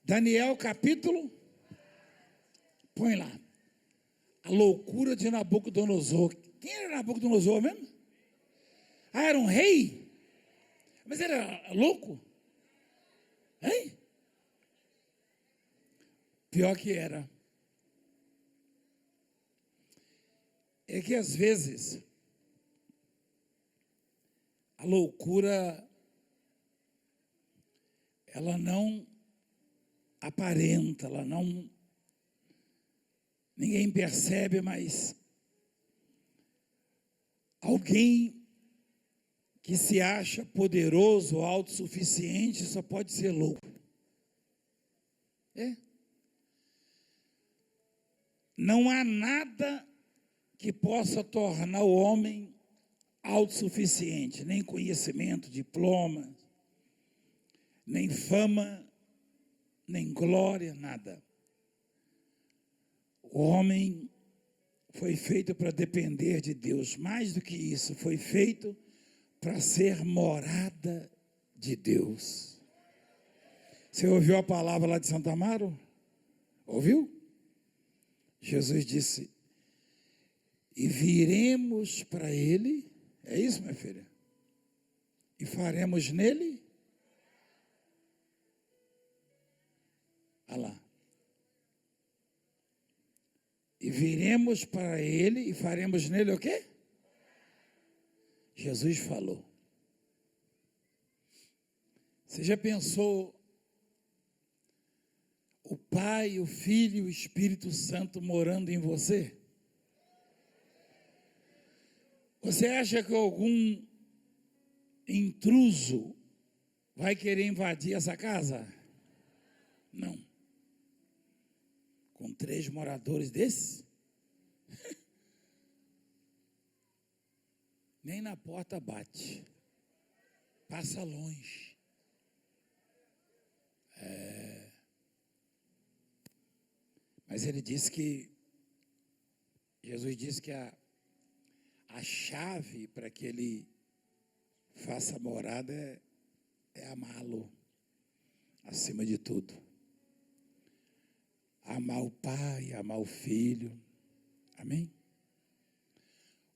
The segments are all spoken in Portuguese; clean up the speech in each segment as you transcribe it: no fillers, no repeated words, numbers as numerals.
Daniel capítulo, põe lá, a loucura de Nabucodonosor. Quem era Nabucodonosor mesmo? Ah, era um rei? Mas ele era louco? Hein? Pior que era. É que às vezes a loucura ela não aparenta, ninguém percebe, mas alguém que se acha poderoso, autossuficiente, só pode ser louco. Não há nada que possa tornar o homem autossuficiente, nem conhecimento, diploma, nem fama, nem glória, nada. O homem foi feito para depender de Deus. Mais do que isso, foi feito para ser morada de Deus. Você ouviu a palavra lá de Santo Amaro? Ouviu? Jesus disse, e viremos para ele, é isso, minha filha? E faremos nele? Olha lá. E viremos para ele e faremos nele o quê? Jesus falou. Você já pensou o Pai, o Filho e o Espírito Santo morando em você? Você acha que algum intruso vai querer invadir essa casa? Não. Com 3 moradores desses? Nem na porta bate. Passa longe. Mas ele disse que, Jesus disse que a chave para que ele faça morada é amá-lo, acima de tudo. Amar o Pai, amar o Filho. Amém?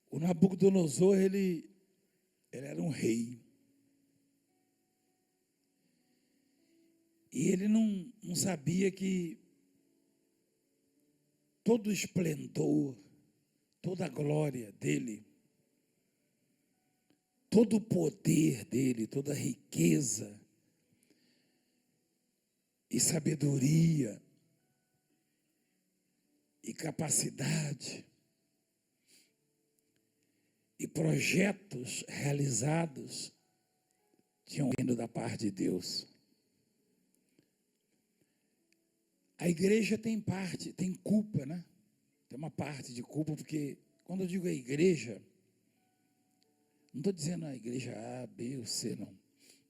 O Nabucodonosor, ele era um rei. E ele não sabia que todo o esplendor, toda a glória dele, todo o poder dele, toda a riqueza e sabedoria e capacidade e projetos realizados tinham vindo da parte de Deus. A igreja tem parte, tem culpa, né? Tem uma parte de culpa, porque quando eu digo a igreja, não estou dizendo a igreja A, B ou C, não.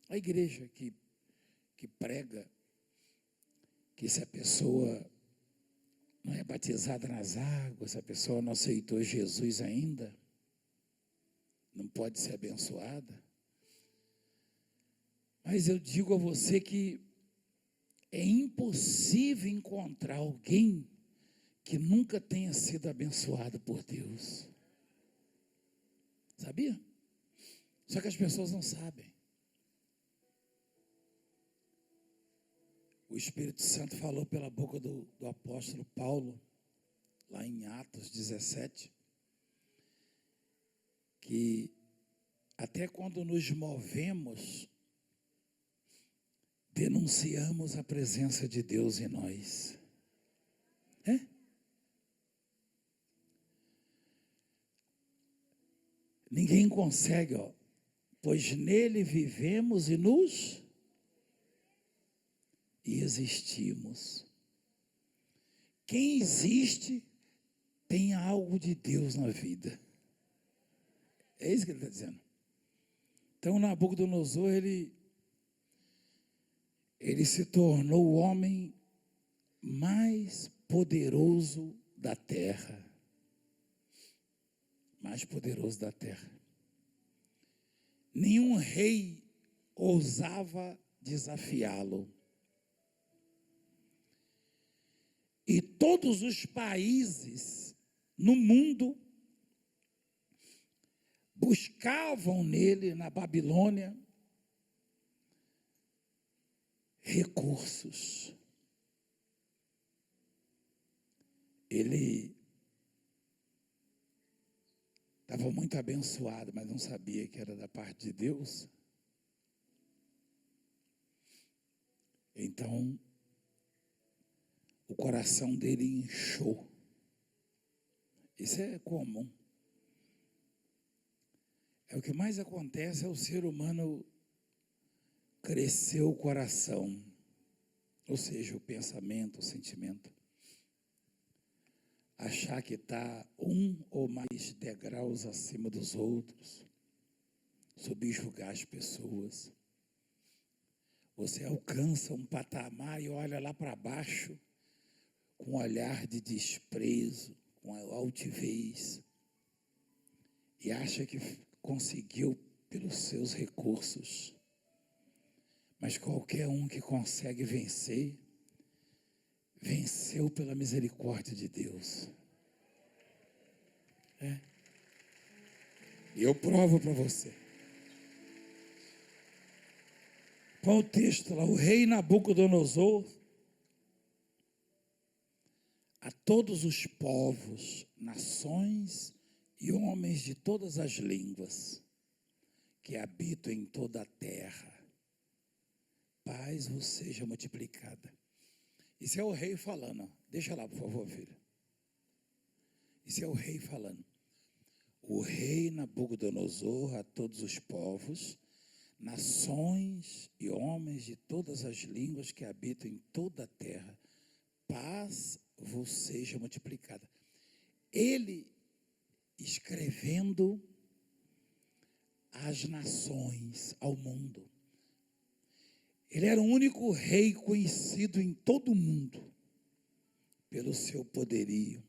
A igreja que prega que se a pessoa não é batizada nas águas, se a pessoa não aceitou Jesus ainda, não pode ser abençoada. Mas eu digo a você que é impossível encontrar alguém que nunca tenha sido abençoado por Deus. Sabia? Só que as pessoas não sabem. O Espírito Santo falou pela boca do apóstolo Paulo, lá em Atos 17, que até quando nos movemos, denunciamos a presença de Deus em nós. Ninguém consegue, pois nele vivemos e existimos. Quem existe tem algo de Deus na vida. É isso que ele está dizendo. Então, Nabucodonosor, ele se tornou o homem mais poderoso da terra. Mais poderoso da terra. Nenhum rei ousava desafiá-lo. E todos os países no mundo buscavam nele, na Babilônia, recursos. Ele estava muito abençoado, mas não sabia que era da parte de Deus. Então, o coração dele inchou. Isso é comum. É o que mais acontece, é o ser humano crescer o coração, ou seja, o pensamento, o sentimento. Achar que está um ou mais degraus acima dos outros, subjugar as pessoas. Você alcança um patamar e olha lá para baixo com um olhar de desprezo, com altivez, e acha que conseguiu pelos seus recursos. Mas qualquer um que consegue vencer, venceu pela misericórdia de Deus. E eu provo para você. Qual o texto lá? O rei Nabucodonosor, a todos os povos, nações e homens de todas as línguas que habitam em toda a terra, paz vos seja multiplicada. Isso é o rei falando. Deixa lá, por favor, filho. Isso é o rei falando. O rei Nabucodonosor a todos os povos, nações e homens de todas as línguas que habitam em toda a terra, paz vos seja multiplicada. Ele escrevendo às nações, ao mundo. Ele era o único rei conhecido em todo o mundo pelo seu poderio,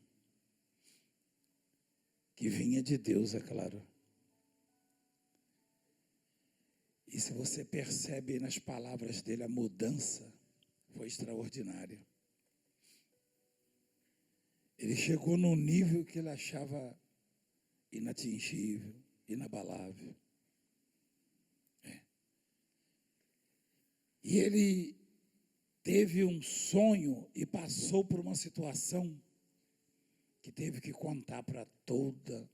que vinha de Deus, é claro. E se você percebe nas palavras dele, a mudança foi extraordinária. Ele chegou num nível que ele achava inatingível, inabalável. E ele teve um sonho e passou por uma situação que teve que contar para toda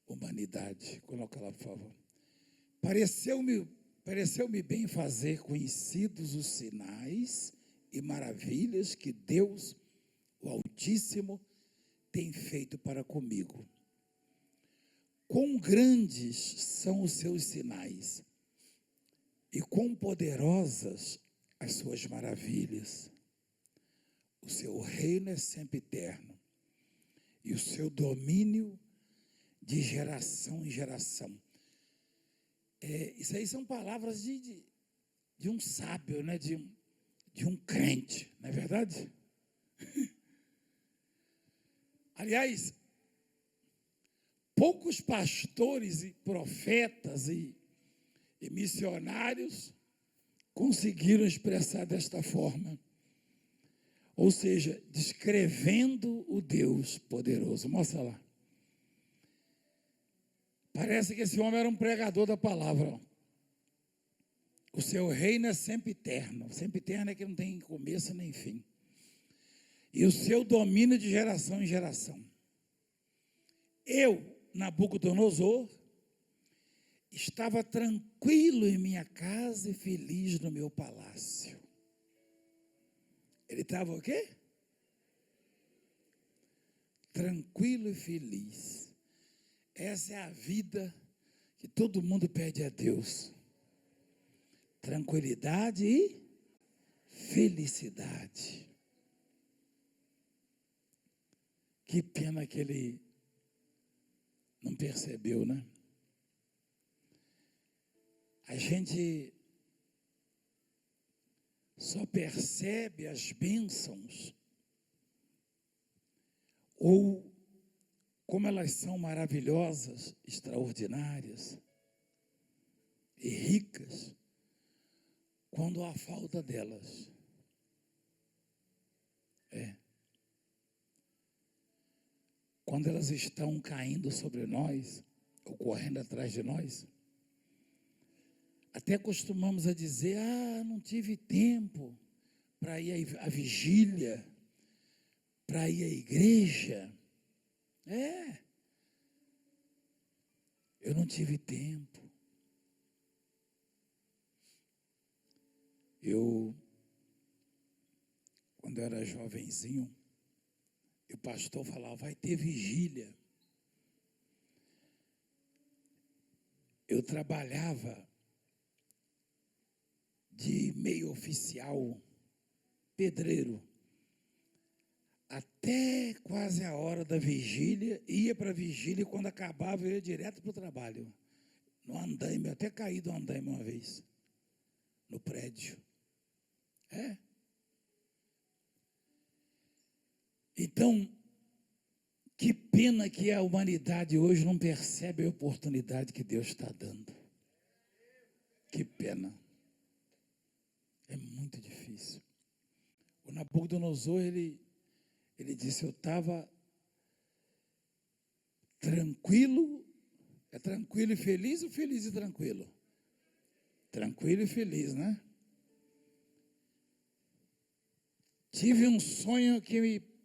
a humanidade. Coloca lá, por favor. Pareceu-me bem fazer conhecidos os sinais e maravilhas que Deus, o Altíssimo, tem feito para comigo. Quão grandes são os seus sinais e quão poderosas as suas maravilhas. O seu reino é sempre eterno e o seu domínio de geração em geração. Isso aí são palavras de um sábio, né? de um crente, não é verdade? Aliás, poucos pastores e profetas e missionários conseguiram expressar desta forma. Ou seja, descrevendo o Deus poderoso. Mostra lá. Parece que esse homem era um pregador da palavra. O seu reino é sempre eterno. Sempre eterno é que não tem começo nem fim. E o seu domínio de geração em geração. Eu, Nabucodonosor, estava tranquilo em minha casa e feliz no meu palácio. Ele estava o quê? Tranquilo e feliz. Essa é a vida que todo mundo pede a Deus. Tranquilidade e felicidade. Que pena que ele não percebeu, né? A gente só percebe as bênçãos ou como elas são maravilhosas, extraordinárias e ricas quando há falta delas. quando elas estão caindo sobre nós, ou correndo atrás de nós, até costumamos a dizer, não tive tempo para ir à vigília, para ir à igreja. Eu não tive tempo. Quando eu era jovenzinho, o pastor falava, vai ter vigília. Eu trabalhava de meio oficial, pedreiro, até quase a hora da vigília, ia para a vigília e quando acabava eu ia direto para o trabalho. No andaime, eu até caí do andaime uma vez, no prédio. Então, que pena que a humanidade hoje não percebe a oportunidade que Deus está dando. Que pena. É muito difícil. O Nabucodonosor, ele disse, eu estava tranquilo. É tranquilo e feliz ou feliz e tranquilo? Tranquilo e feliz, né? Tive um sonho que me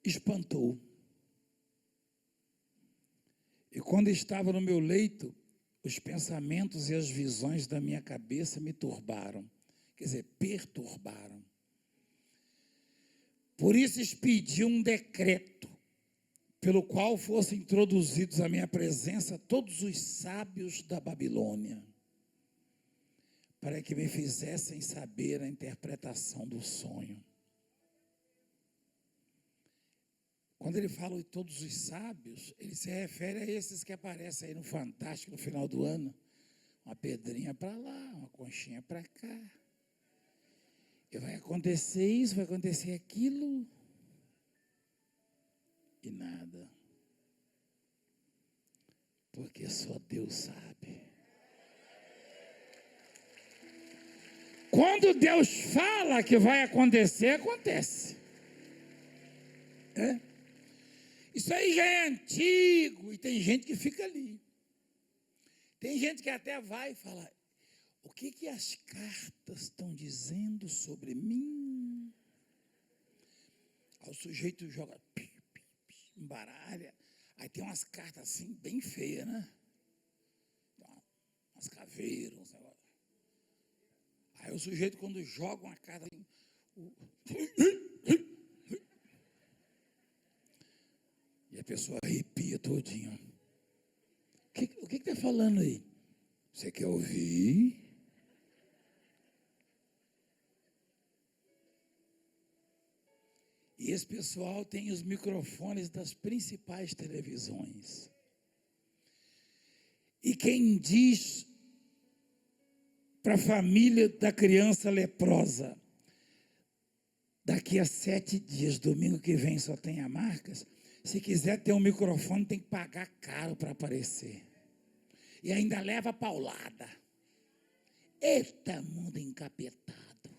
espantou. E quando estava no meu leito, os pensamentos e as visões da minha cabeça me turbaram. Quer dizer, perturbaram. Por isso expedi um decreto, pelo qual fossem introduzidos à minha presença todos os sábios da Babilônia, para que me fizessem saber a interpretação do sonho. Quando ele fala de todos os sábios, ele se refere a esses que aparecem aí no Fantástico no final do ano. Uma pedrinha para lá, uma conchinha para cá. E vai acontecer isso, vai acontecer aquilo. E nada. Porque só Deus sabe. Quando Deus fala que vai acontecer, acontece. Isso aí já é antigo e tem gente que fica ali. Tem gente que até vai e fala, o que as cartas estão dizendo sobre mim? Aí o sujeito joga, embaralha, aí tem umas cartas assim, bem feias, né? Umas caveiras, uns negócios. Aí o sujeito, quando joga uma carta, e a pessoa arrepia todinho. O que está falando aí? Você quer ouvir? E esse pessoal tem os microfones das principais televisões. E quem diz para a família da criança leprosa, daqui a 7 dias, domingo que vem só tem a Marcas, se quiser ter um microfone tem que pagar caro para aparecer. E ainda leva paulada. Eita, mundo encapetado.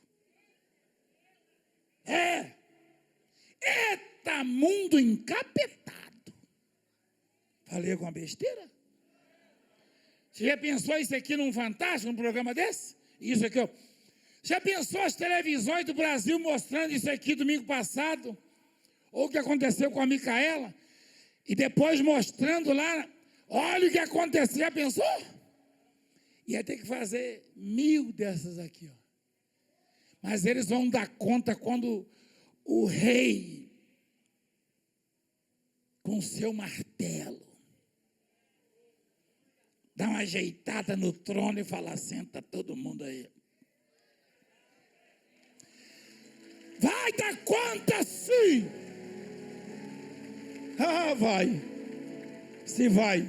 Eita, mundo encapetado. Falei alguma besteira? Você já pensou isso aqui num Fantástico, num programa desse? Isso aqui, ó. Já pensou as televisões do Brasil mostrando isso aqui domingo passado? Ou o que aconteceu com a Micaela? E depois mostrando lá, olha o que aconteceu, já pensou? Ia ter que fazer 1000 dessas aqui, ó. Mas eles vão dar conta quando o rei, com seu martelo, dá uma ajeitada no trono e fala, senta todo mundo aí. Vai dar conta sim. Vai. Se vai.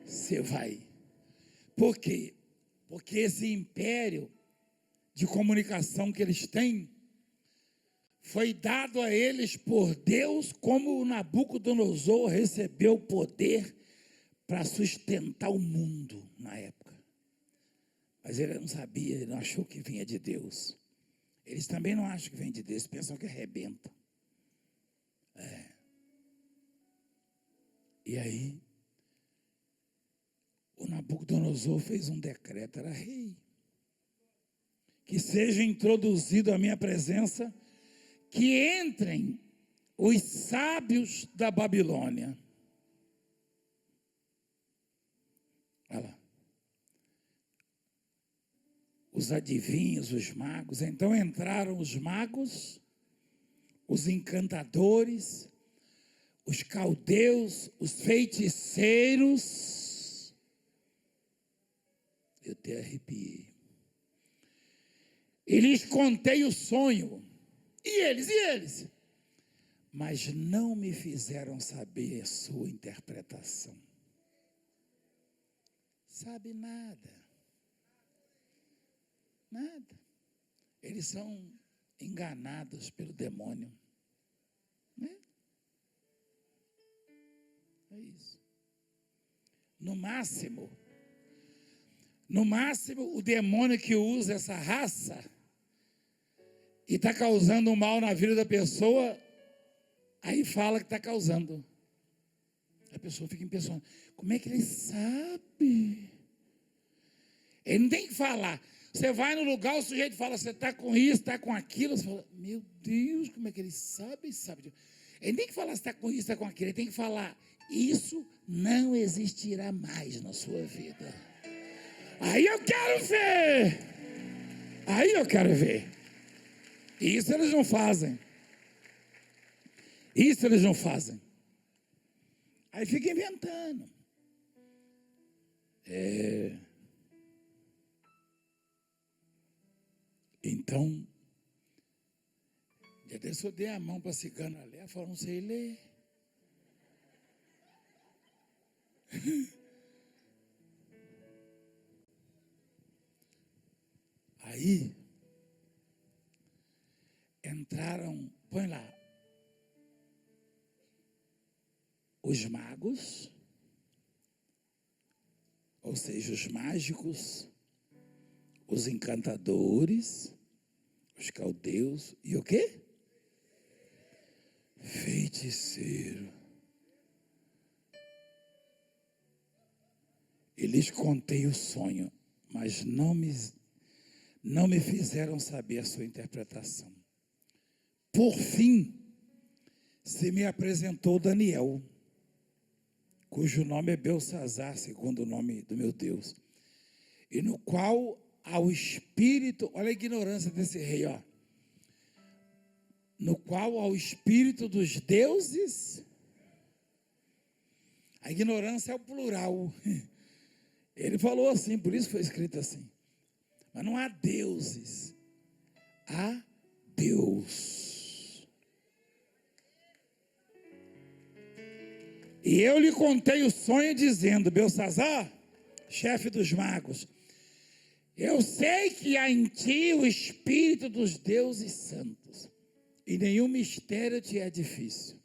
Se vai. Por quê? Porque esse império de comunicação que eles têm foi dado a eles por Deus, como o Nabucodonosor recebeu o poder para sustentar o mundo na época. Mas ele não sabia, ele não achou que vinha de Deus. Eles também não acham que vem de Deus, pensam que arrebenta. E aí, o Nabucodonosor fez um decreto, era rei, que seja introduzido à minha presença, que entrem os sábios da Babilônia. Olha lá. Os adivinhos, os magos. Então entraram os magos, os encantadores, os caldeus, os feiticeiros. Eu até arrepiei. E lhes contei o sonho. E eles? Mas não me fizeram saber a sua interpretação. Sabe nada. Nada. Eles são enganados pelo demônio. Né? É isso. No máximo, o demônio que usa essa raça e está causando um mal na vida da pessoa, aí fala que está causando. A pessoa fica impressionada. Como é que ele sabe? Ele não tem que falar. Você vai no lugar, o sujeito fala, você está com isso, está com aquilo. Você fala, meu Deus, como é que ele sabe? Ele não tem que falar, você está com isso, está com aquilo. Ele tem que falar, isso não existirá mais na sua vida. Aí eu quero ver. Isso eles não fazem. Aí fica inventando. Então, já desse eu dei a mão para a cigana ler, ela falou, não sei ler. Aí, entraram, põe lá, os magos, ou seja, os mágicos, os encantadores, os caldeus, e o quê? Feiticeiro. E lhes contei o sonho, mas não me fizeram saber a sua interpretação. Por fim, se me apresentou Daniel, cujo nome é Beltsazar, segundo o nome do meu Deus, e no qual ao espírito, olha a ignorância desse rei, ó, no qual ao espírito dos deuses, a ignorância é o plural, ele falou assim, por isso foi escrito assim, mas não há deuses, há Deus. E eu lhe contei o sonho dizendo, Beltsazar, chefe dos magos, eu sei que há em ti o espírito dos deuses santos, e nenhum mistério te é difícil.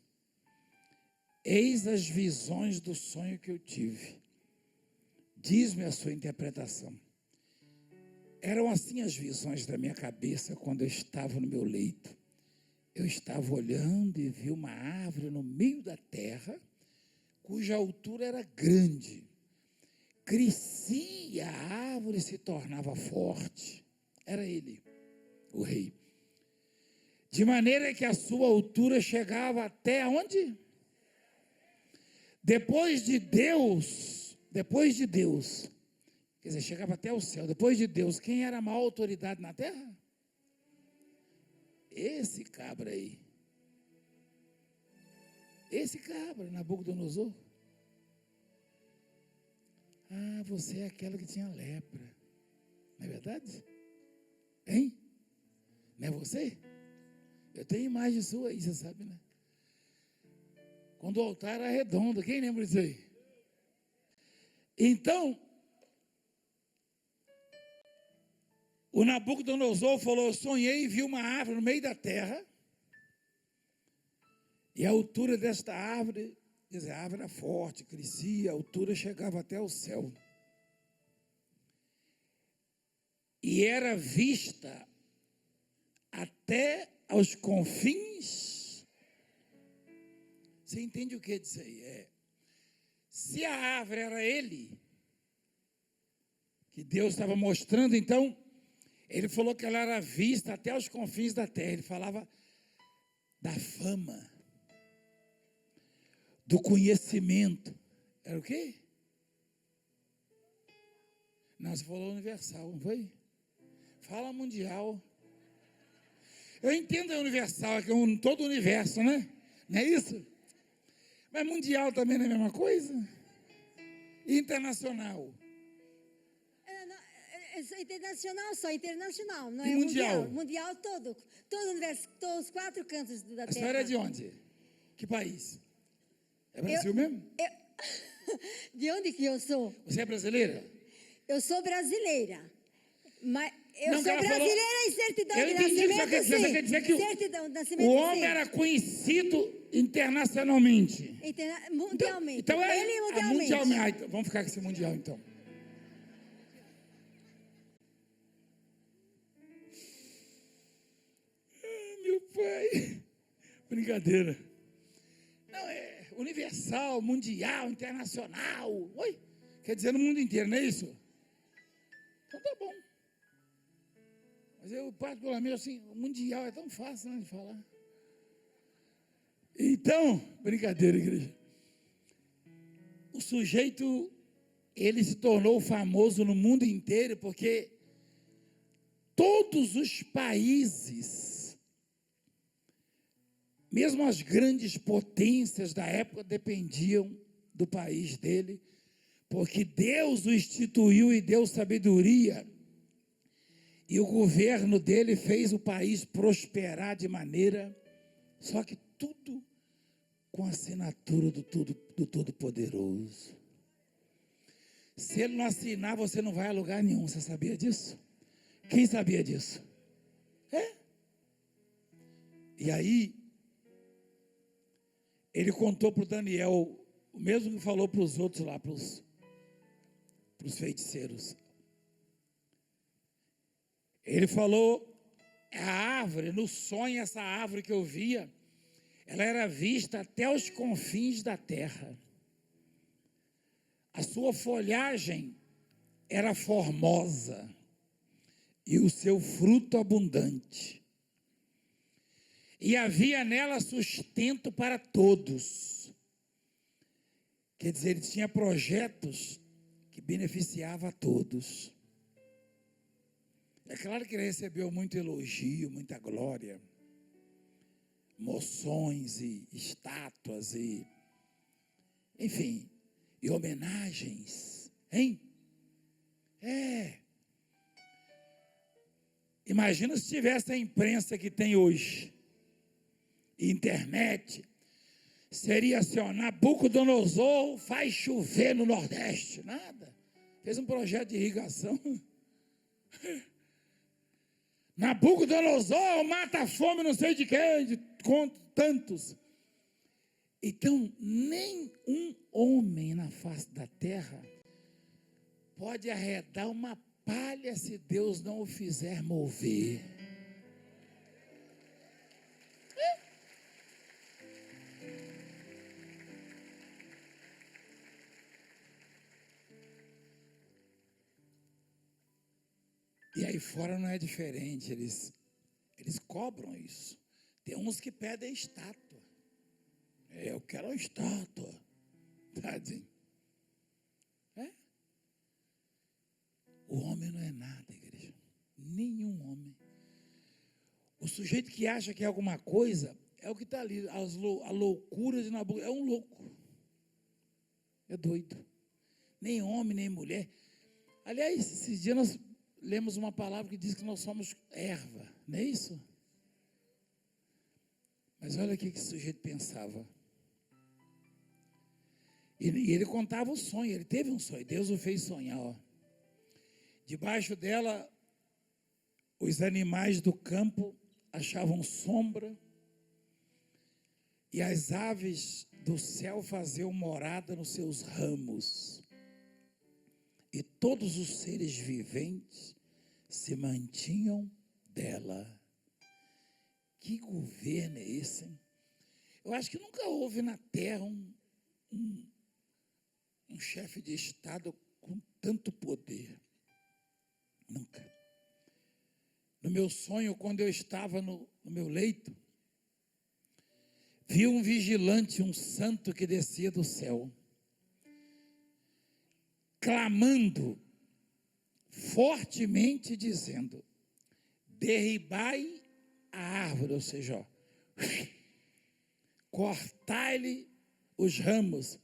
Eis as visões do sonho que eu tive. Diz-me a sua interpretação. Eram assim as visões da minha cabeça quando eu estava no meu leito. Eu estava olhando e vi uma árvore no meio da terra, cuja altura era grande. Crescia a árvore e se tornava forte. Era ele, o rei. De maneira que a sua altura chegava até onde? Depois de Deus, quer dizer, chegava até o céu. Depois de Deus, quem era a maior autoridade na terra? Esse cabra aí. Esse cabra, Nabucodonosor. Ah, você é aquela que tinha lepra. Não é verdade? Hein? Não é você? Eu tenho imagem sua aí, você sabe, né? Quando o altar era redondo, quem lembra disso aí? Então, o Nabucodonosor falou, eu sonhei e vi uma árvore no meio da terra, e a altura desta árvore, quer dizer, a árvore era forte, crescia, a altura chegava até o céu. E era vista até aos confins. Você entende o que é disso aí? Se a árvore era ele, que Deus estava mostrando, então, ele falou que ela era vista até os confins da terra. Ele falava da fama, do conhecimento. Era o quê? Não, você falou universal, não foi? Fala mundial. Eu entendo a universal, é que é todo o universo, né? Não é isso? Mas mundial também não é a mesma coisa? E internacional? Internacional, só internacional, não E é mundial? Mundial todo o universo, todos os 4 cantos da Terra. A senhora é de onde? Que país? É Brasil mesmo? De onde que eu sou? Você é brasileira? Eu sou brasileira. Mas eu Não, sou ela falou- brasileira em certidão Eu de entendi o que você nascimento, quer dizer. Você quer dizer que certidão de nascimento, o homem sim. era conhecido internacionalmente. Mundialmente. Então é Ele a mundialmente. mundialmente. Ah, então, vamos ficar com esse mundial, então. Meu pai. Brincadeira. Não, é universal, mundial, internacional. Oi? Quer dizer no mundo inteiro, não é isso? Então tá bom. Mas eu, particularmente, assim, o mundial é tão fácil, né, de falar. Então, brincadeira, igreja. O sujeito, ele se tornou famoso no mundo inteiro porque todos os países, mesmo as grandes potências da época, dependiam do país dele, porque Deus o instituiu e deu sabedoria. E o governo dele fez o país prosperar de maneira, só que tudo com a assinatura do Todo-Poderoso. Se ele não assinar, você não vai a lugar nenhum. Você sabia disso? Quem sabia disso? É? E aí, ele contou para o Daniel, o mesmo que falou para os outros lá, para os feiticeiros. Ele falou, a árvore, no sonho, essa árvore que eu via, ela era vista até os confins da terra. A sua folhagem era formosa e o seu fruto abundante. E havia nela sustento para todos. Quer dizer, ele tinha projetos que beneficiavam a todos. É claro que ele recebeu muito elogio, muita glória, moções e estátuas e, enfim, e homenagens, hein? Imagina se tivesse a imprensa que tem hoje, internet, seria assim, ó, Nabucodonosor faz chover no Nordeste, nada, fez um projeto de irrigação. Nabucodonosor mata a fome, não sei de quem, com tantos. Então, nem um homem na face da terra pode arredar uma palha se Deus não o fizer mover. E aí fora não é diferente, eles cobram isso. Tem uns que pedem estátua. Eu quero uma estátua. Tadinho. O homem não é nada, igreja. Nenhum homem. O sujeito que acha que é alguma coisa, é o que está ali. A loucura de Nabucodonosor. É um louco. É doido. Nem homem, nem mulher. Aliás, esses dias nós lemos uma palavra que diz que nós somos erva. Não é isso? Mas olha o que esse sujeito pensava. E ele contava o sonho. Ele teve um sonho. Deus o fez sonhar, ó. Debaixo dela, os animais do campo achavam sombra e as aves do céu faziam morada nos seus ramos. E todos os seres viventes se mantinham dela. Que governo é esse, hein? Eu acho que nunca houve na terra um chefe de Estado com tanto poder. Nunca. No meu sonho, quando eu estava no meu leito, vi um vigilante, um santo que descia do céu, clamando fortemente, dizendo: derribai a árvore, ou seja, cortai-lhe os ramos,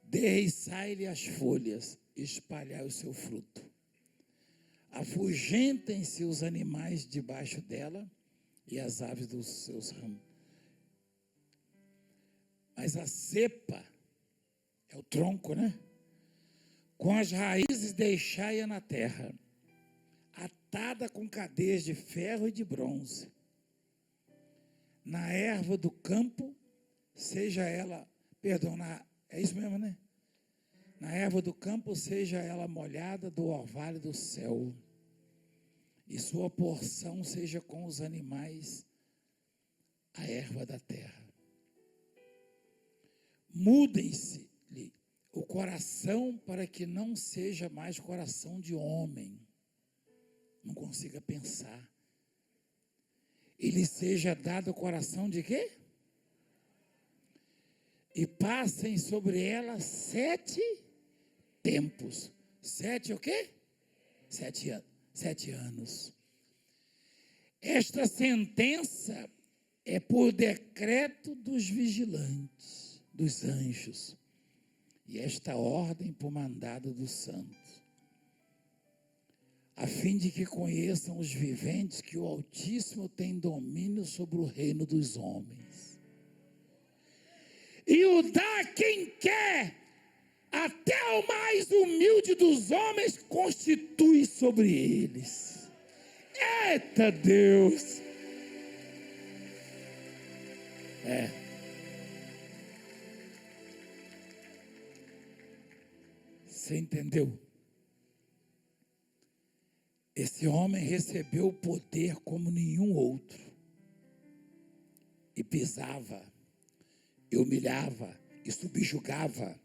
derriçai-lhe as folhas, espalhai o seu fruto. Afugentem-se os animais debaixo dela e as aves dos seus ramos. Mas a cepa é o tronco, né? Com as raízes deixai-a na terra, atada com cadeias de ferro e de bronze. Na erva do campo, seja ela, é isso mesmo, né? Na erva do campo, seja ela molhada do orvalho do céu, e sua porção seja com os animais, a erva da terra. Mudem-se-lhe o coração para que não seja mais coração de homem, não consiga pensar. Ele seja dado o coração de quê? E passem sobre ela 7 tempos. 7 o quê? 7 anos. Esta sentença é por decreto dos vigilantes, dos anjos, e esta ordem por mandado dos santos, a fim de que conheçam os viventes que o Altíssimo tem domínio sobre o reino dos homens, e o dá a quem quer, até o mais humilde dos homens constitui sobre eles. Eita Deus! Você entendeu? Esse homem recebeu o poder como nenhum outro, e pisava, e humilhava, e subjugava,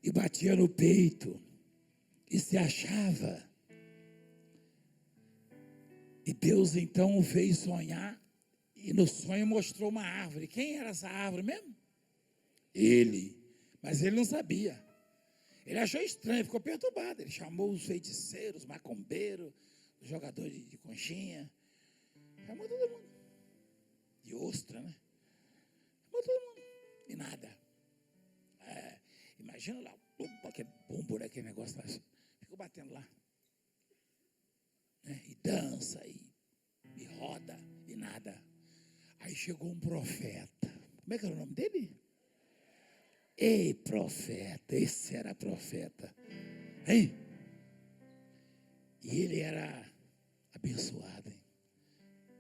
e batia no peito, e se achava. E Deus então o fez sonhar, e no sonho mostrou uma árvore. Quem era essa árvore mesmo? Ele. Mas ele não sabia. Ele achou estranho, ficou perturbado. Ele chamou os feiticeiros, macumbeiros, os jogadores de conchinha. Chamou todo mundo. De ostra, né? Chamou todo mundo. E nada. Imagina lá, aquele bumbo, aquele negócio lá. Ficou batendo lá. E dança, e roda, e nada. Aí chegou um profeta. Como é que era o nome dele? Ei, profeta, esse era profeta. Hein? E ele era abençoado, hein?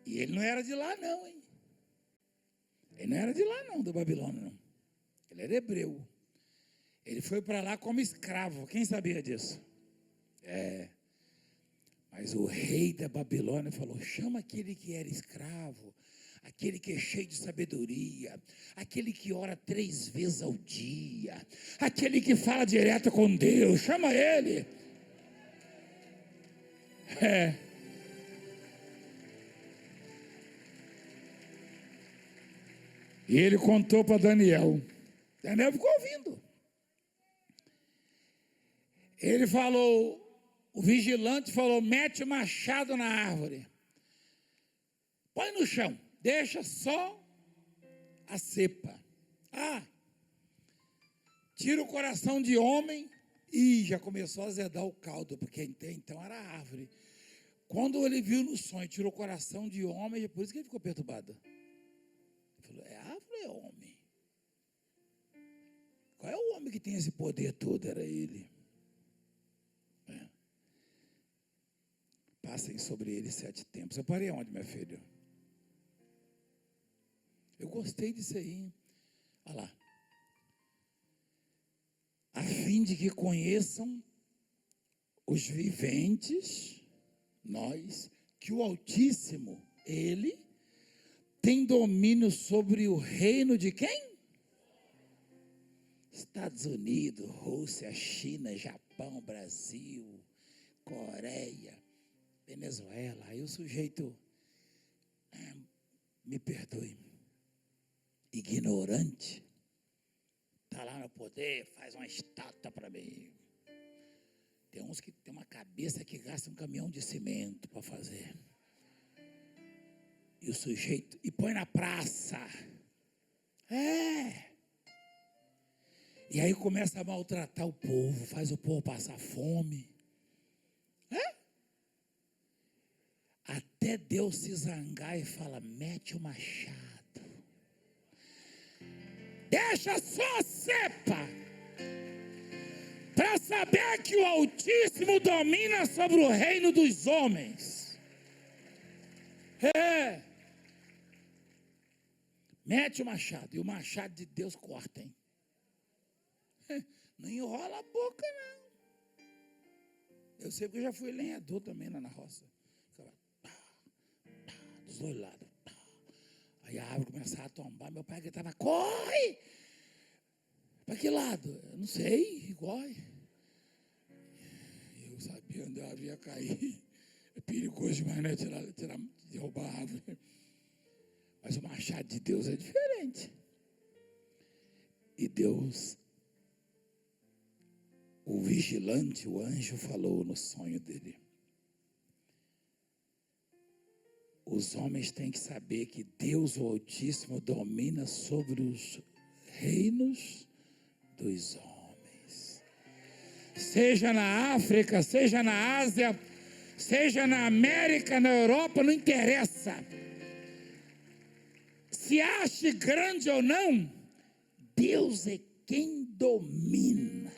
E ele não era de lá não, hein? Ele não era de lá não, da Babilônia não. Ele era hebreu. Ele foi para lá como escravo. Quem sabia disso? Mas o rei da Babilônia falou: chama aquele que era escravo, aquele que é cheio de sabedoria, aquele que ora 3 vezes ao dia, aquele que fala direto com Deus, chama ele. E ele contou para Daniel. Daniel ficou ouvindo. Ele falou, o vigilante falou: mete o machado na árvore, põe no chão, deixa só a cepa. Tira o coração de homem. E já começou a azedar o caldo, porque então era árvore. Quando ele viu no sonho, tirou o coração de homem, por isso que ele ficou perturbado. Ele falou: é árvore ou é homem? Qual é o homem que tem esse poder todo? Era ele. Passem sobre ele 7 tempos. Eu parei onde, meu filho? Eu gostei disso aí. Olha lá. A fim de que conheçam os viventes, nós, que o Altíssimo, ele, tem domínio sobre o reino de quem? Estados Unidos, Rússia, China, Japão, Brasil, Coreia, Venezuela. Aí o sujeito, me perdoe, ignorante, está lá no poder, faz uma estátua para mim. Tem uns que tem uma cabeça que gasta um caminhão de cimento para fazer. E o sujeito, e põe na praça. E aí começa a maltratar o povo, faz o povo passar fome. Até Deus se zangar e fala, mete o machado. Deixa só a cepa. Para saber que o Altíssimo domina sobre o reino dos homens. Mete o machado. E o machado de Deus corta, hein? Não enrola a boca, não. Eu sei porque eu já fui lenhador também lá na roça. Ficava, dos dois lados. Aí a árvore começava a tombar. Meu pai gritava, corre! Para que lado? Eu não sei, corre. Eu sabia onde a árvore ia cair. É perigoso demais, né? Derrubar a árvore. Mas o machado de Deus é diferente. E Deus, o vigilante, o anjo, falou no sonho dele. Os homens têm que saber que Deus, o Altíssimo, domina sobre os reinos dos homens. Seja na África, seja na Ásia, seja na América, na Europa, não interessa. Se ache grande ou não, Deus é quem domina.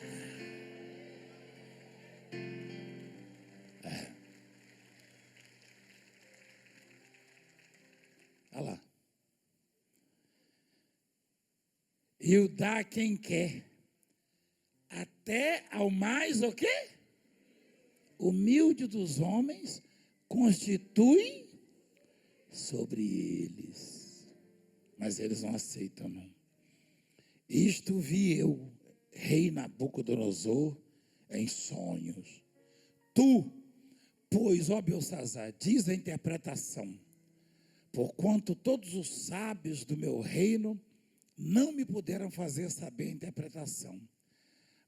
Olha lá. E o dá a quem quer. Até ao mais o quê? Humilde dos homens constitui sobre eles. Mas eles não aceitam, não. Isto vi eu, rei Nabucodonosor, em sonhos. Tu, pois, ó Beltesazar, diz a interpretação. Porquanto todos os sábios do meu reino não me puderam fazer saber a interpretação.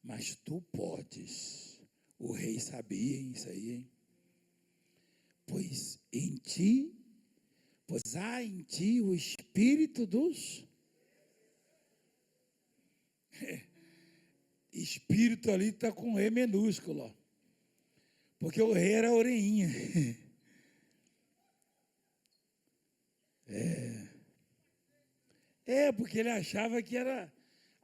Mas tu podes. O rei sabia isso aí, hein? Pois há em ti o espírito dos... Espírito ali está com E minúsculo, ó. Porque o rei era a orelhinha. Porque ele achava que era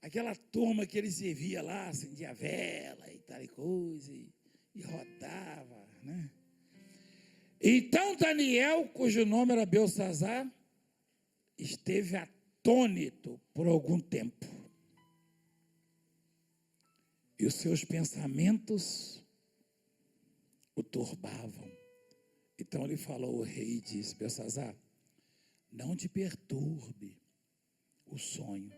aquela turma que ele servia lá, acendia vela e tal e coisa, e rodava, né? Então Daniel, cujo nome era Beltesazar, esteve atônito por algum tempo. E os seus pensamentos o turbavam. Então ele falou ao rei e disse, Beltesazar, não te perturbe o sonho,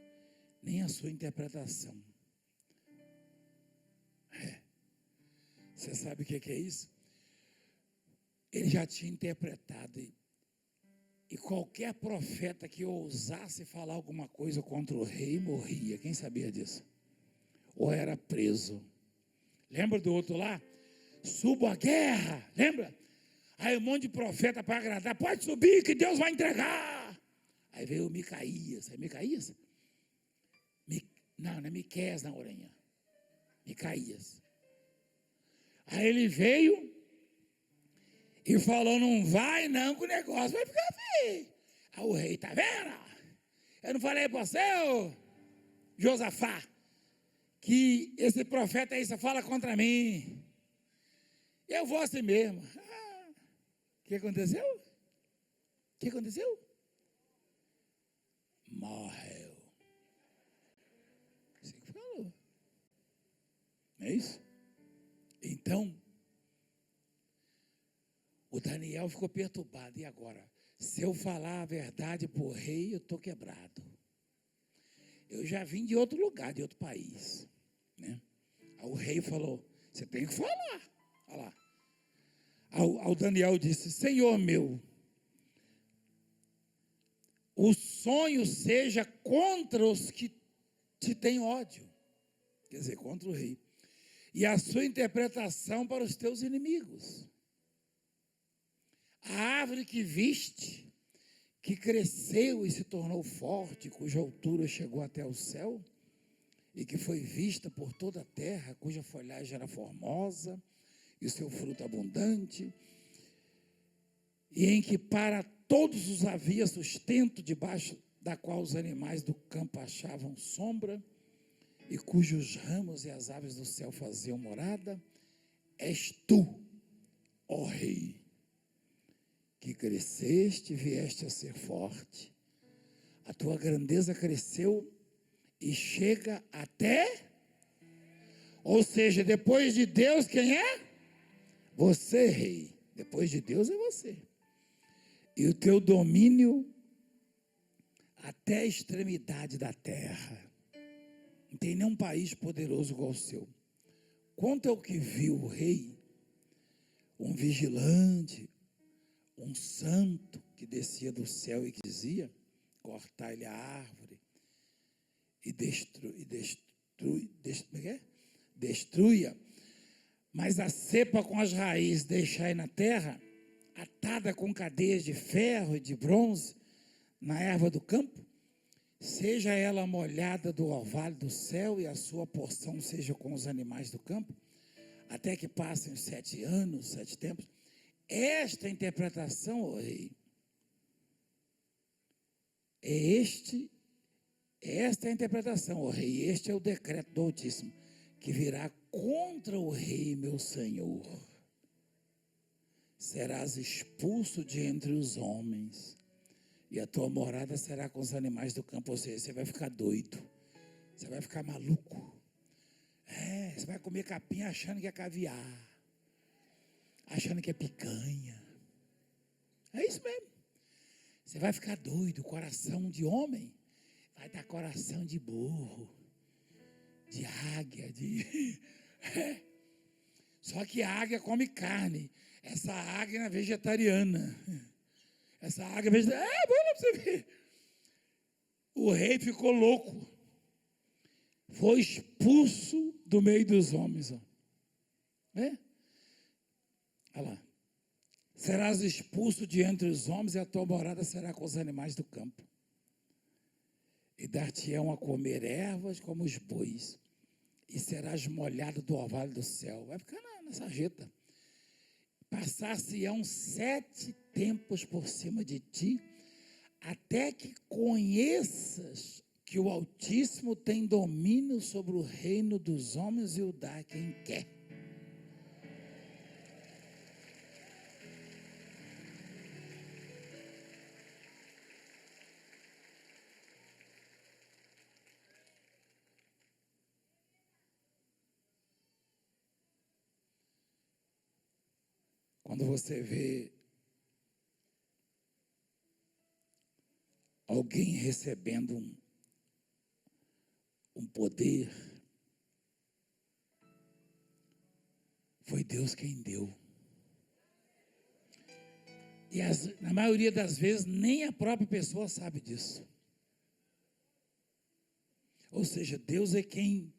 nem a sua interpretação. Você sabe o que é isso? Ele já tinha interpretado. E qualquer profeta que ousasse falar alguma coisa contra o rei morria. Quem sabia disso? Ou era preso. Lembra do outro lá? Subo a guerra, lembra? Aí um monte de profeta para agradar. Pode subir que Deus vai entregar. Aí veio o Micaías. É Micaías? Não é Miqueias na orelha. Micaías. Aí ele veio e falou, não vai não que o negócio vai ficar feio. Aí o rei, tá vendo? Eu não falei para você, ô Josafá, que esse profeta aí só fala contra mim. Eu vou assim mesmo. O que aconteceu? O que aconteceu? Morreu. Assim que falou. Não é isso? Então, o Daniel ficou perturbado. E agora? Se eu falar a verdade para o rei, eu estou quebrado. eu já vim de outro lugar, de outro país, né? Aí o rei falou, você tem que falar. Olha lá. Ao Daniel disse, Senhor meu, o sonho seja contra os que te têm ódio. Quer dizer, contra o rei. E a sua interpretação para os teus inimigos. A árvore que viste, que cresceu e se tornou forte, cuja altura chegou até o céu, e que foi vista por toda a terra, cuja folhagem era formosa, e o seu fruto abundante, e em que para todos os havia sustento, debaixo da qual os animais do campo achavam sombra, e cujos ramos e as aves do céu faziam morada, és tu, ó rei, que cresceste e vieste a ser forte. A tua grandeza cresceu e chega até, ou seja, depois de Deus, quem é? Você, rei. Depois de Deus é você. E o teu domínio até a extremidade da terra. Não tem nenhum país poderoso igual o seu. Quanto ao que viu o rei, um vigilante, um santo que descia do céu e dizia, cortai-lhe a árvore e destruia, mas a cepa com as raízes deixai na terra, atada com cadeias de ferro e de bronze, na erva do campo, seja ela molhada do orvalho do céu e a sua porção seja com os animais do campo, até que passem os 7 anos, 7 tempos. Esta interpretação, ó rei, esta é a interpretação, ó rei, este é o decreto do Altíssimo, que virá contra o rei, meu senhor. Serás expulso de entre os homens, e a tua morada será com os animais do campo. Ou seja, você vai ficar doido, você vai ficar maluco. Você vai comer capim achando que é caviar, achando que é picanha. É isso mesmo. Você vai ficar doido, coração de homem vai dar coração de burro, de águia, Só que a águia come carne. Essa águia é vegetariana. Essa águia é vegetariana. Bora pra você ver. O rei ficou louco. Foi expulso do meio dos homens. Olha lá. Serás expulso de entre os homens e a tua morada será com os animais do campo. E dar-te-ão a comer ervas como os bois. E serás molhado do orvalho do céu. Vai ficar na sarjeta. Passar-se-ão 7 tempos por cima de ti, até que conheças que o Altíssimo tem domínio sobre o reino dos homens e o dá a quem quer. Quando você vê alguém recebendo um poder, foi Deus quem deu. E na maioria das vezes, nem a própria pessoa sabe disso. Ou seja, Deus é quem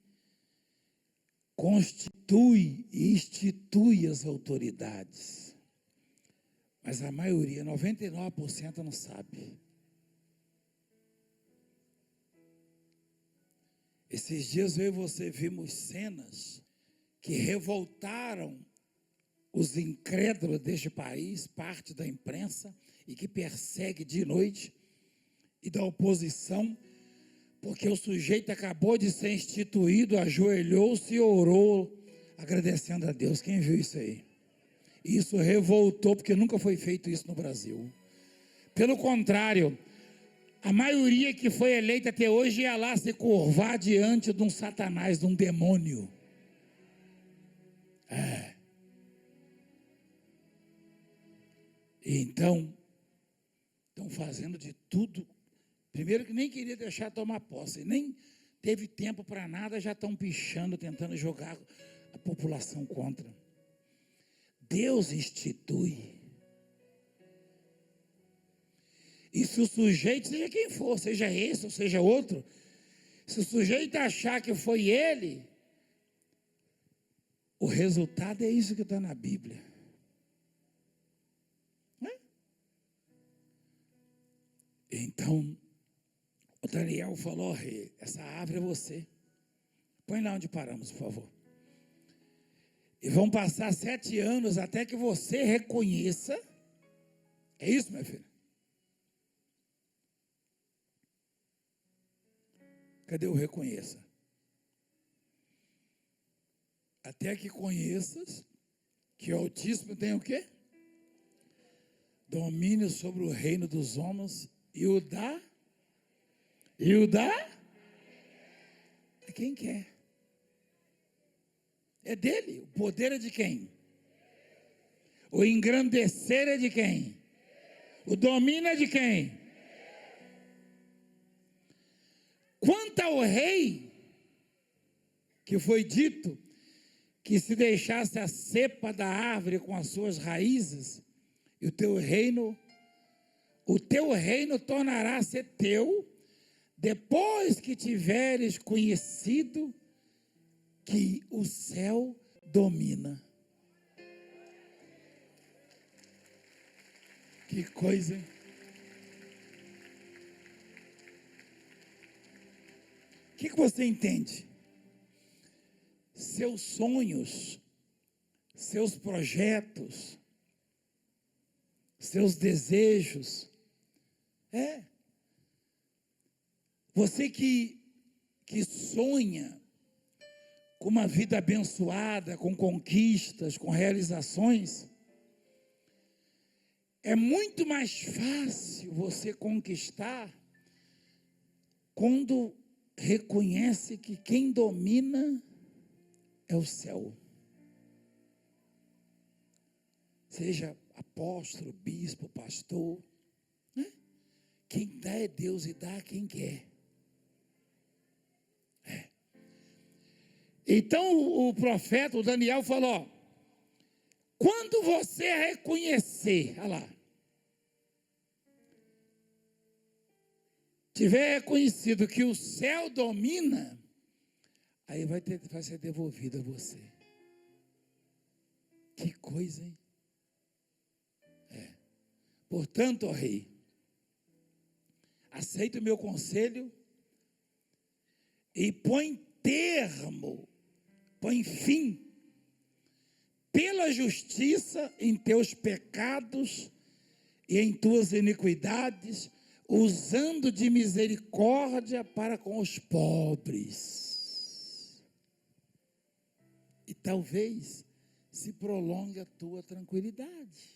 constitui e institui as autoridades. Mas a maioria, 99% não sabe. Esses dias eu e você vimos cenas que revoltaram os incrédulos deste país, parte da imprensa, e que persegue de noite, e da oposição, porque o sujeito acabou de ser instituído, ajoelhou-se e orou, agradecendo a Deus. Quem viu isso aí? Isso revoltou, porque nunca foi feito isso no Brasil. Pelo contrário, a maioria que foi eleita até hoje ia lá se curvar diante de um satanás, de um demônio. E então, estão fazendo de tudo Primeiro que nem queria deixar tomar posse, nem teve tempo para nada, já estão pichando, tentando jogar a população contra. Deus institui. E se o sujeito, seja quem for, seja esse ou seja outro, se o sujeito achar que foi ele, o resultado é isso que está na Bíblia. Então, o Daniel falou: rei, essa árvore é você. Põe lá onde paramos, por favor. E vão passar 7 anos até que você reconheça. É isso, minha filha? Cadê o reconheça? Até que conheças que o Altíssimo tem o quê? Domínio sobre o reino dos homens e o dá a quem quer. É dele. O poder é de quem? O engrandecer é de quem? O domínio é de quem? Quanto ao rei, que foi dito que se deixasse a cepa da árvore com as suas raízes, e o teu reino tornará-se teu, depois que tiveres conhecido que o céu domina. Que coisa, hein? O que você entende? Seus sonhos, seus projetos, seus desejos. Você que sonha com uma vida abençoada, com conquistas, com realizações, é muito mais fácil você conquistar quando reconhece que quem domina é o céu. Seja apóstolo, bispo, pastor, né? Quem dá é Deus e dá a quem quer. Então o profeta, o Daniel falou: quando você reconhecer, olha lá, tiver reconhecido que o céu domina, aí vai ser devolvido a você. Que coisa, hein? Portanto, ó rei, aceita o meu conselho e põe fim, pela justiça em teus pecados e em tuas iniquidades, usando de misericórdia para com os pobres. E talvez se prolongue a tua tranquilidade.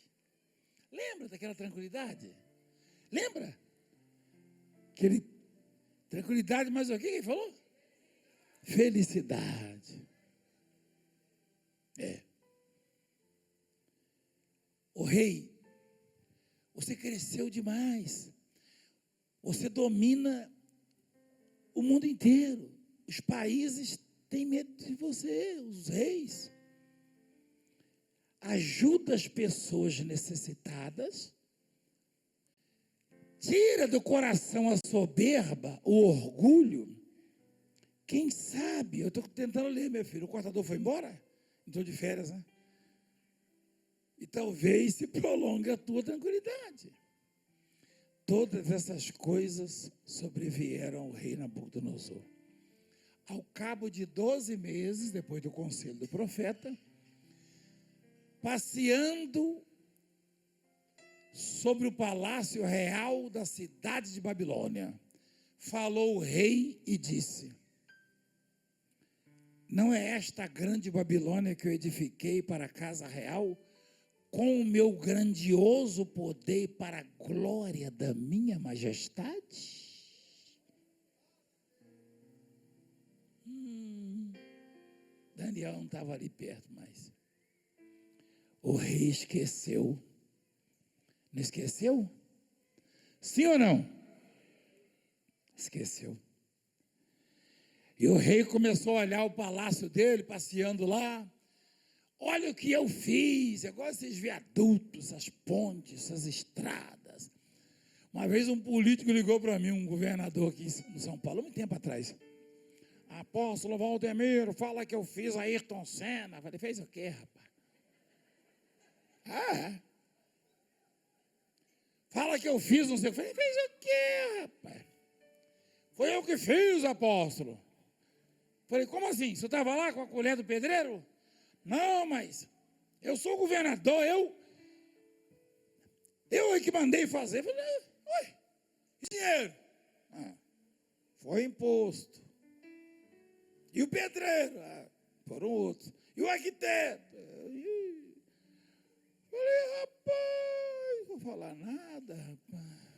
Lembra daquela tranquilidade? Lembra? Tranquilidade, mas o que ele falou? Felicidade. O rei, você cresceu demais. Você domina o mundo inteiro. Os países têm medo de você, os reis. Ajuda as pessoas necessitadas. Tira do coração a soberba, o orgulho. Quem sabe, eu estou tentando ler, meu filho, o cortador foi embora? Estou de férias, né? E talvez se prolongue a tua tranquilidade. Todas essas coisas sobrevieram ao rei Nabucodonosor. Ao cabo de 12 meses, depois do conselho do profeta, passeando sobre o palácio real da cidade de Babilônia, falou o rei e disse: não é esta a grande Babilônia que eu edifiquei para a casa real, com o meu grandioso poder e para a glória da minha majestade? Daniel não estava ali perto, mas o rei esqueceu. Não esqueceu? Sim ou não? Esqueceu. E o rei começou a olhar o palácio dele, passeando lá. Olha o que eu fiz, agora esses viadutos, essas pontes, essas estradas. Uma vez um político ligou para mim, um governador aqui em São Paulo, muito tempo atrás. Apóstolo Valdemiro, fala que eu fiz a Ayrton Senna. Eu falei, fez o quê, rapaz? Fala que eu fiz, não sei o que. Eu falei, fez o quê, rapaz? Foi eu que fiz, apóstolo. Falei, como assim? Você estava lá com a colher do pedreiro? Não, mas eu sou o governador, eu é que mandei fazer. Falei, ué, dinheiro? Foi imposto. E o pedreiro? Foram outros. E o arquiteto? Falei, rapaz, não vou falar nada, rapaz.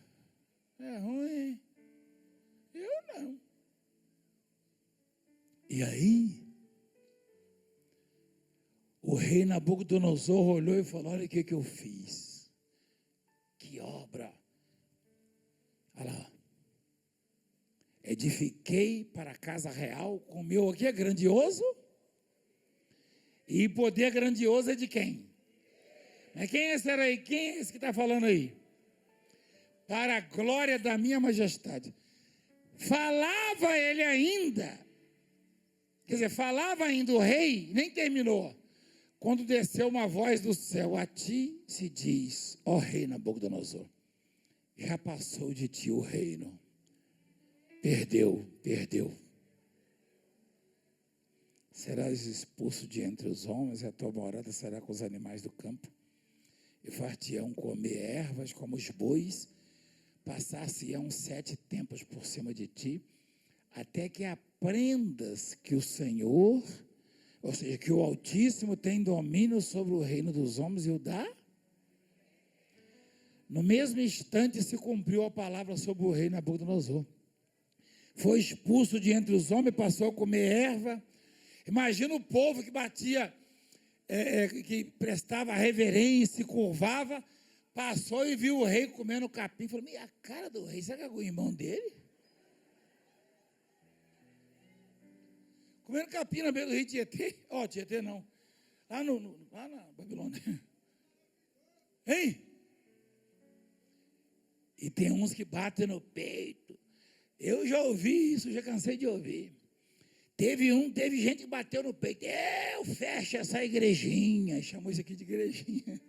É ruim. Eu não. E aí, o rei Nabucodonosor olhou e falou, olha o que eu fiz. Que obra. Olha lá. Edifiquei para a casa real com o meu aqui é grandioso. E poder grandioso é de quem? Quem é esse aí? Quem é esse que está falando aí? Para a glória da minha majestade. Falava ele ainda. Quer dizer, falava ainda o rei, nem terminou. Quando desceu uma voz do céu, a ti se diz, ó rei Nabucodonosor, já passou de ti o reino. Perdeu. Serás expulso de entre os homens, e a tua morada será com os animais do campo. E far-te-ão comer ervas como os bois, passar-se-ão 7 tempos por cima de ti, até que aprendas que o Senhor, ou seja, que o Altíssimo tem domínio sobre o reino dos homens e o dá. No mesmo instante se cumpriu a palavra sobre o rei Nabucodonosor. Foi expulso de entre os homens, passou a comer erva. Imagina o povo que batia, que prestava reverência, curvava, passou e viu o rei comendo capim. Falou, a cara do rei, será que é o irmão dele? Comendo capim na beira do rio Tietê. Tietê não. Lá na Babilônia. Hein? E tem uns que batem no peito. Eu já ouvi isso, já cansei de ouvir. Teve gente que bateu no peito. Eu fecho essa igrejinha. Chamou isso aqui de igrejinha.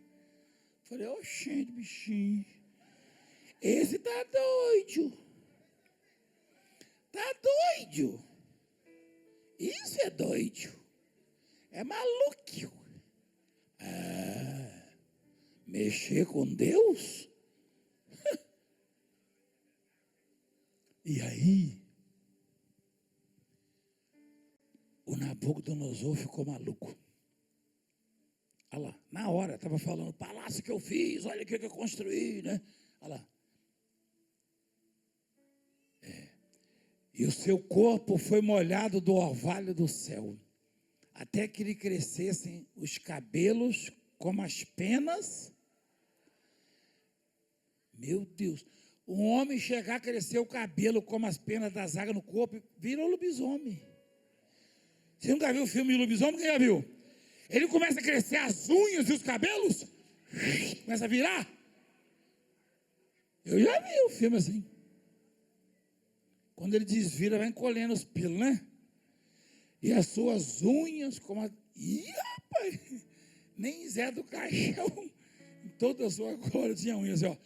Falei, oxente, bichinho. Esse tá doido. Tá doido. Isso é doido. É maluco. Mexer com Deus? E aí, o Nabucodonosor ficou maluco. Olha lá, na hora, estava falando, o palácio que eu fiz, olha o que eu construí, né? Olha lá. E o seu corpo foi molhado do orvalho do céu, até que lhe crescessem os cabelos como as penas. Meu Deus, um homem chegar a crescer o cabelo como as penas das águas no corpo, virou lobisomem. Você nunca viu o filme Lobisomem? Quem já viu? Ele começa a crescer as unhas e os cabelos, começa a virar. Eu já vi o filme assim. Quando ele desvira, vai encolhendo os pelos, né? E as suas unhas, como a... Ih, rapaz! Nem Zé do Caixão, em toda a sua glória, tinha unhas, assim, ó.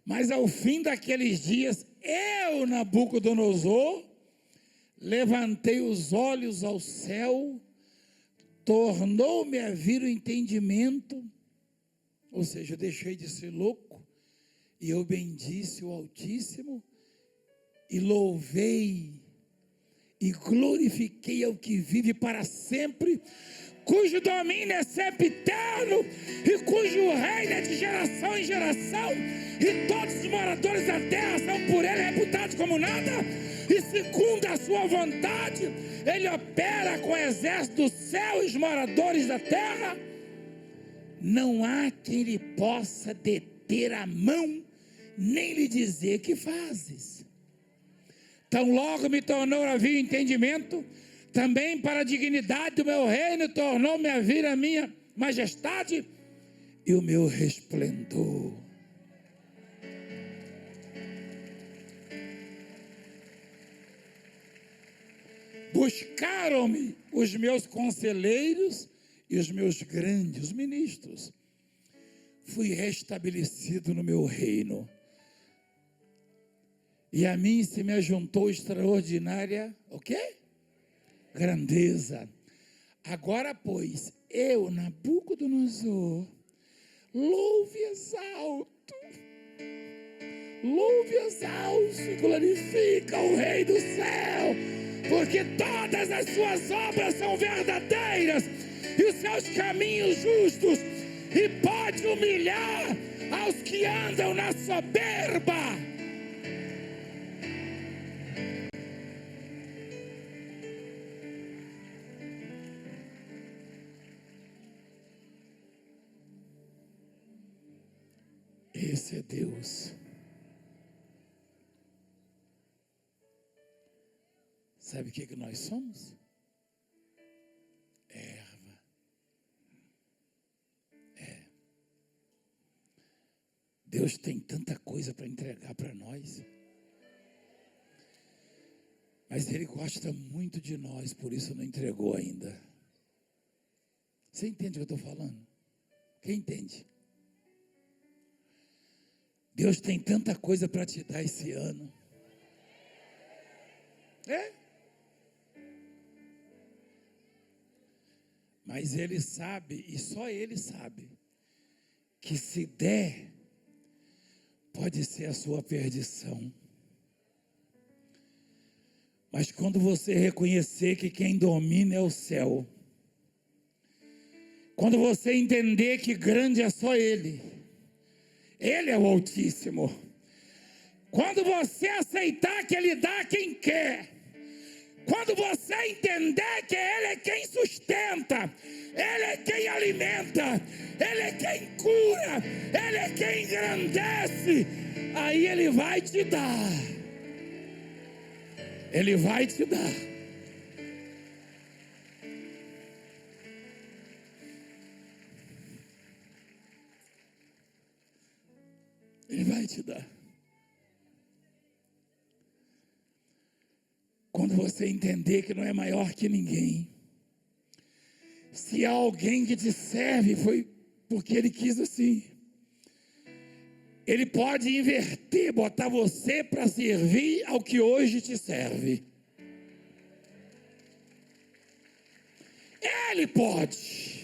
Mas ao fim daqueles dias, eu, Nabucodonosor, levantei os olhos ao céu, tornou-me a vir o entendimento, ou seja, eu deixei de ser louco, e eu bendisse o Altíssimo, e louvei, e glorifiquei ao que vive para sempre, cujo domínio é sempiterno, e cujo reino é de geração em geração, e todos os moradores da terra são por ele reputados como nada, e segundo a sua vontade, ele opera com o exército do céu e os moradores da terra. Não há quem lhe possa deter a mão, nem lhe dizer que fazes. Tão logo me tornou a vir o entendimento, também para a dignidade do meu reino tornou-me a vir a minha majestade e o meu resplendor. Buscaram-me os meus conselheiros e os meus grandes ministros. Fui restabelecido no meu reino. E a mim se me ajuntou extraordinária, o quê? Grandeza. Agora, pois, eu, Nabucodonosor, louve exalte e glorifica o Rei do céu, porque todas as suas obras são verdadeiras e os seus caminhos justos, e pode humilhar aos que andam na soberba. Esse é Deus. Sabe o que nós somos? Erva. Deus tem tanta coisa para entregar para nós. Mas Ele gosta muito de nós, por isso não entregou ainda. Você entende o que eu estou falando? Quem entende? Deus tem tanta coisa para te dar esse ano. Mas Ele sabe, e só Ele sabe, que se der, pode ser a sua perdição. Mas quando você reconhecer que quem domina é o céu, quando você entender que grande é só Ele é o Altíssimo, quando você aceitar que Ele dá a quem quer, quando você entender que Ele é quem sustenta, Ele é quem alimenta, Ele é quem cura, Ele é quem engrandece, aí Ele vai te dar. Ele vai te dar. Ele vai te dar. Quando você entender que não é maior que ninguém, se há alguém que te serve, foi porque Ele quis assim. Ele pode inverter, botar você para servir ao que hoje te serve. Ele pode.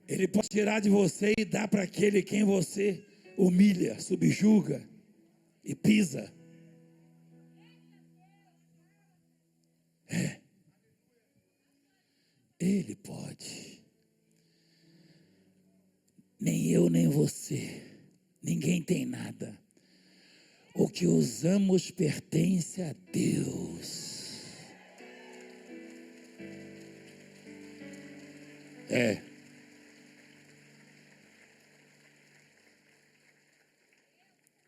Ele pode tirar de você e dar para aquele quem você humilha, subjuga e pisa. Ele pode. Nem eu, nem você. Ninguém tem nada. O que usamos pertence a Deus.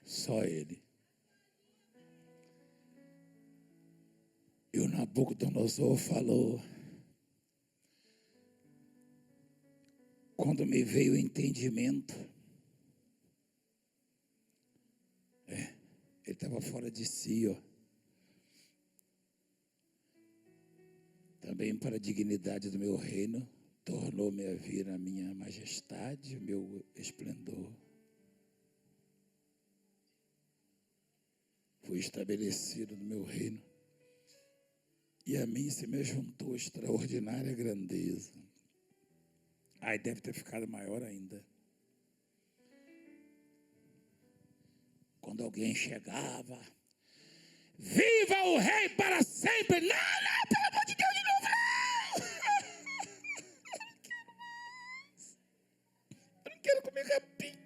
Só Ele. E o Nabucodonosor falou: quando me veio o entendimento, ele estava fora de si, também para a dignidade do meu reino, tornou-me a vir a minha majestade, o meu esplendor. Fui estabelecido no meu reino, e a mim se me juntou extraordinária grandeza. Aí deve ter ficado maior ainda. Quando alguém chegava: viva o rei para sempre! Não, pelo amor de Deus, de novo não! Eu não quero comer capim.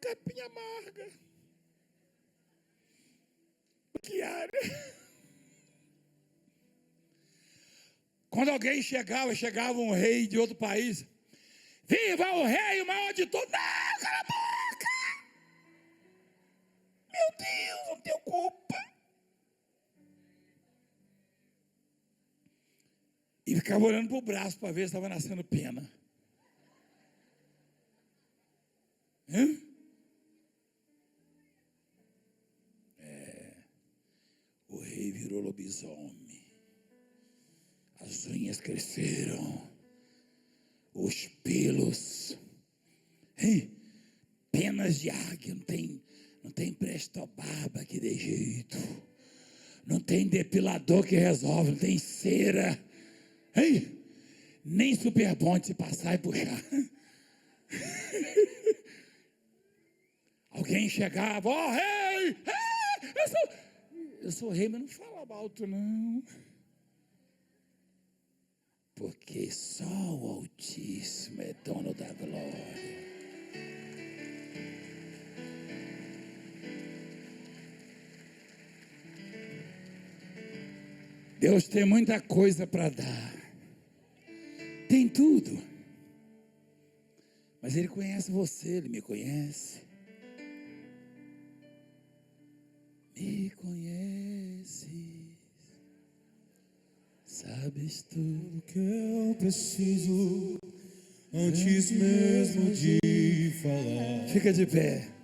Capim amarga. Quiara. Quando alguém chegava um rei de outro país. Viva o rei, o maior de todos. Não, cala a boca. Meu Deus, não tenho culpa. E ficava olhando para o braço para ver se estava nascendo pena. O rei virou lobisomem. As unhas cresceram. Os pelos. Penas de águia. Não tem prestobarba que dê jeito. Não tem depilador que resolve. Não tem cera. Nem superbonde se passar e puxar. Alguém chegava, ó, rei, eu sou rei, mas não fala alto não. Porque só o Altíssimo é dono da glória. Deus tem muita coisa para dar. Tem tudo. Mas Ele conhece você, Ele me conhece. Me conheces, sabes tudo que eu preciso antes mesmo de falar. Fica de pé.